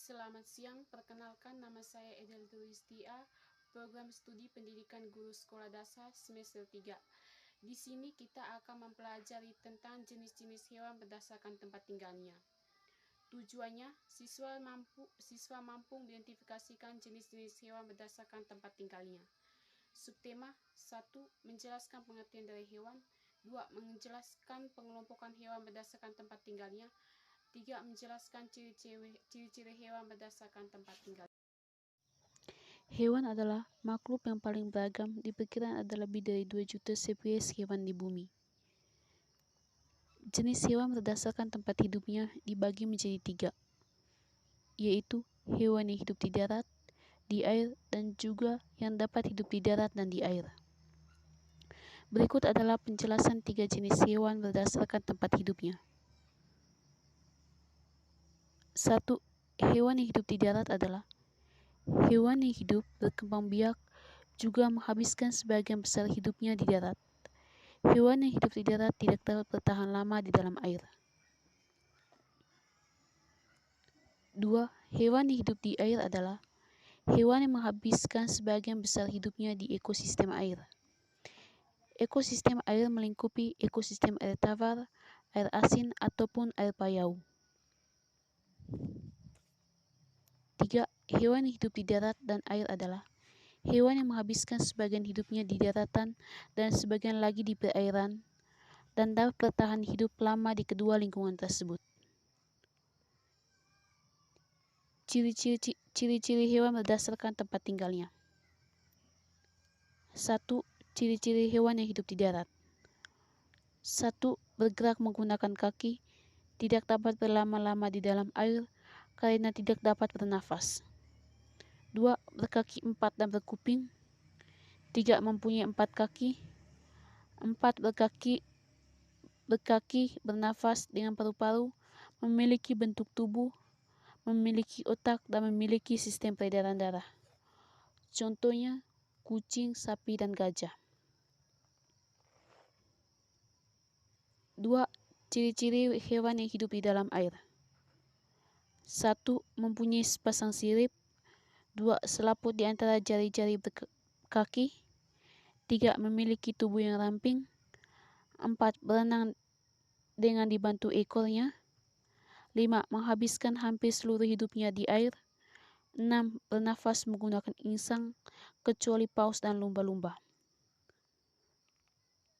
Selamat siang, perkenalkan nama saya Edel Tulistia, program studi pendidikan guru sekolah dasar semester 3. Di sini kita akan mempelajari tentang jenis-jenis hewan berdasarkan tempat tinggalnya. Tujuannya, siswa mampu mengidentifikasikan jenis-jenis hewan berdasarkan tempat tinggalnya. Subtema 1. Menjelaskan pengertian dari hewan. 2. Menjelaskan pengelompokan hewan berdasarkan tempat tinggalnya. 3. Menjelaskan ciri-ciri hewan berdasarkan tempat tinggal. Hewan adalah makhluk yang paling beragam. Diperkirakan ada lebih dari 2 juta spesies hewan di bumi. Jenis hewan berdasarkan tempat hidupnya dibagi menjadi 3, yaitu hewan yang hidup di darat, di air, dan juga yang dapat hidup di darat dan di air. Berikut adalah penjelasan 3 jenis hewan berdasarkan tempat hidupnya. 1. Hewan yang hidup di darat adalah hewan yang hidup berkembang biak, juga menghabiskan sebagian besar hidupnya di darat. Hewan yang hidup di darat tidak dapat bertahan lama di dalam air. 2. Hewan yang hidup di air adalah hewan yang menghabiskan sebagian besar hidupnya di ekosistem air. Ekosistem air melingkupi ekosistem air tawar, air asin, ataupun air payau. 3. Hewan yang hidup di darat dan air adalah hewan yang menghabiskan sebagian hidupnya di daratan dan sebagian lagi di perairan, dan dapat bertahan hidup lama di kedua lingkungan tersebut. Ciri-ciri hewan berdasarkan tempat tinggalnya. 1. Ciri-ciri hewan yang hidup di darat. 1. Bergerak menggunakan kaki, tidak dapat berlama-lama di dalam air karena tidak dapat bernafas. 2. Berkaki 4 dan berkuping. 3. Mempunyai 4 kaki. 4. Berkaki, bernafas dengan paru-paru, memiliki bentuk tubuh, memiliki otak, dan memiliki sistem peredaran darah. Contohnya, kucing, sapi, dan gajah. 2. Ciri-ciri hewan yang hidup di dalam air. 1. Mempunyai sepasang sirip. 2. Selaput di antara jari-jari kaki. 3. Memiliki tubuh yang ramping. 4. Berenang dengan dibantu ekornya. 5. Menghabiskan hampir seluruh hidupnya di air. 6. Bernafas menggunakan insang, kecuali paus dan lumba-lumba.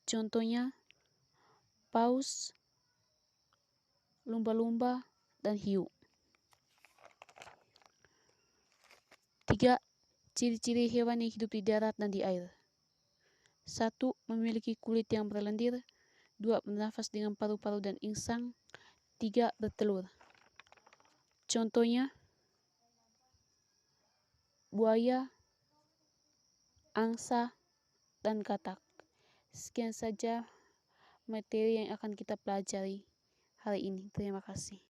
Contohnya, paus, lumba-lumba, dan hiu. 3. Ciri-ciri hewan yang hidup di darat dan di air. 1. Memiliki kulit yang berlendir. 2. Bernafas dengan paru-paru dan insang. 3. Bertelur. Contohnya, buaya, angsa, dan katak. Sekian saja materi yang akan kita pelajari hari ini. Terima kasih.